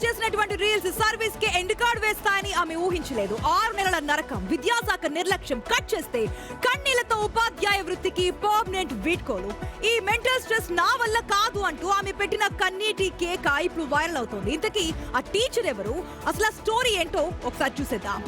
చేసినటువంటి reels service కి end card వేస్తాయని ఆమె ఊహించలేదు. 6 నెలల నరకం, విద్యాశాఖ నిర్లక్ష్యం కట్ చేస్తే కన్నీళ్లతో ఉపాధ్యాయ వృత్తికి పర్మనెంట్ వీడ్కోలు. ఈ మెంటల్ స్ట్రెస్ నా వల్ల కాదు అంటూ ఆమె పెట్టిన కన్నీటి కేక ఇప్పుడు వైరల్ అవుతోంది. ఇంతకీ ఆ టీచర్ ఎవరు, అసలు ఆ స్టోరీ ఏంటో ఒకసారి చూసేద్దాం.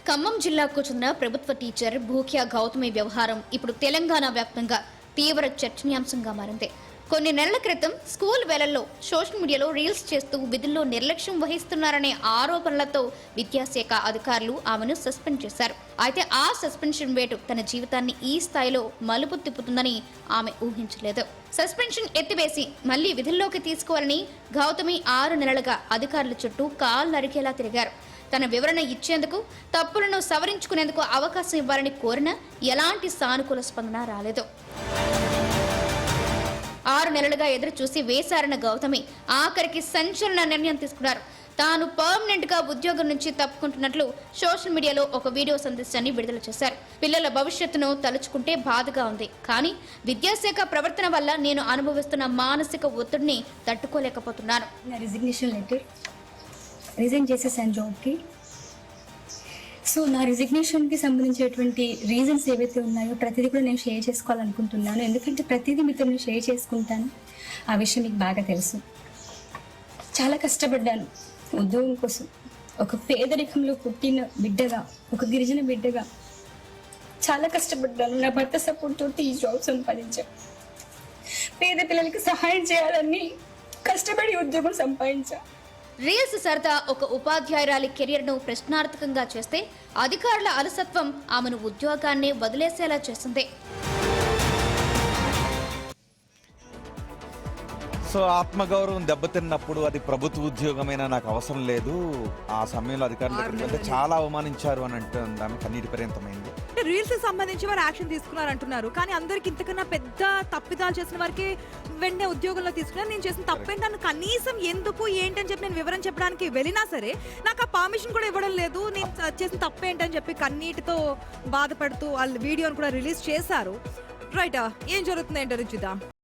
ఖమ్మం జిల్లాకు చెందిన ప్రభుత్వ టీచర్ భూక్యా గౌతమి వ్యవహారం ఇప్పుడు తెలంగాణ వ్యాప్తంగా తీవ్ర చర్చనీయాంశంగా మారింది. కొన్ని నెలల క్రితం స్కూల్ వేళల్లో సోషల్ మీడియాలో రీల్స్ చేస్తూ విధుల్లో నిర్లక్ష్యం వహిస్తున్నారనే ఆరోపణలతో విద్యాశాఖ అధికారులు ఆమెను సస్పెండ్ చేశారు. అయితే ఆ సస్పెన్షన్ వేటు తన జీవితాన్ని ఈ స్థాయిలో మలుపు తిప్పుతుందని ఆమె ఊహించలేదు. సస్పెన్షన్ ఎత్తివేసి మళ్లీ విధుల్లోకి తీసుకోవాలని గౌతమి 6 నెలలుగా అధికారుల చుట్టూ కాళ్ళు నరికేలా తిరిగారు. తన వివరణ ఇచ్చేందుకు, తప్పులను సవరించుకునేందుకు అవకాశం ఇవ్వాలని కోరినా ఎలాంటి సానుకూల స్పందన రాలేదు. 6 నెలలుగా ఎదురు చూసి వేసారిన గౌతమి ఆఖరికి సంచలన నిర్ణయం తీసుకున్నారు. తాను పర్మనెంట్ గా ఉద్యోగం నుంచి తప్పుకుంటున్నట్లు సోషల్ మీడియాలో ఒక వీడియో సందేశాన్ని విడుదల చేశారు. పిల్లల భవిష్యత్తును తలుచుకుంటే బాధగా ఉంది, కానీ విద్యాశాఖ ప్రవర్తన వల్ల నేను అనుభవిస్తున్న మానసిక ఒత్తిడిని తట్టుకోలేకపోతున్నాను. రిజైన్ చేసేసాను జాబ్కి. సో నా రిజిగ్నేషన్కి సంబంధించినటువంటి రీజన్స్ ఏవైతే ఉన్నాయో ప్రతిదీ కూడా నేను షేర్ చేసుకోవాలనుకుంటున్నాను. ఎందుకంటే ప్రతిదీ మీతో నేను షేర్ చేసుకుంటాను. ఆ విషయం మీకు బాగా తెలుసు. చాలా కష్టపడ్డాను ఉద్యోగం కోసం. ఒక పేదరికంలో పుట్టిన బిడ్డగా, ఒక గిరిజన బిడ్డగా చాలా కష్టపడ్డాను. నా భర్త సపోర్ట్ తోటి ఈ జాబ్ సంపాదించాను. పేద పిల్లలకి సహాయం చేయాలని కష్టపడి ఉద్యోగం సంపాదించాను. రీల్స్ సరదా ఒక ఉపాధ్యాయురాలి కెరియర్ను ప్రశ్నార్థకంగా చేస్తే అధికారుల అలసత్వం ఆమెను ఉద్యోగాన్ని వదిలేసేలా చేసింది. సో ఆత్మగౌరవం దెబ్బతిన్నప్పుడు అది ప్రభుత్వ ఉద్యోగమైనా నాకు అవసరం లేదు. ఆ సమయంలో అధికారులు చాలా అవమానించారు అని అంటుంది ఆమె. కన్నీటి పర్యంతమైంది. రీల్స్ సంబంధించి వారు యాక్షన్ తీసుకున్నారు అంటున్నారు, కానీ అందరికి ఇంతకన్నా పెద్ద తప్పిదాలు చేసిన వారికి వెంటనే ఉద్యోగంలో తీసుకున్నారు. నేను చేసిన తప్పేంటని కనీసం ఎందుకు ఏంటని చెప్పి నేను వివరం చెప్పడానికి వెళ్ళినా సరే నాకు ఆ పర్మిషన్ కూడా ఇవ్వడం లేదు. నేను చేసిన తప్పేంటని చెప్పి కన్నీటితో బాధపడుతూ వాళ్ళ వీడియోని కూడా రిలీజ్ చేశారు. రైట్, ఏం జరుగుతుంది ఏంటో చూద్దాం.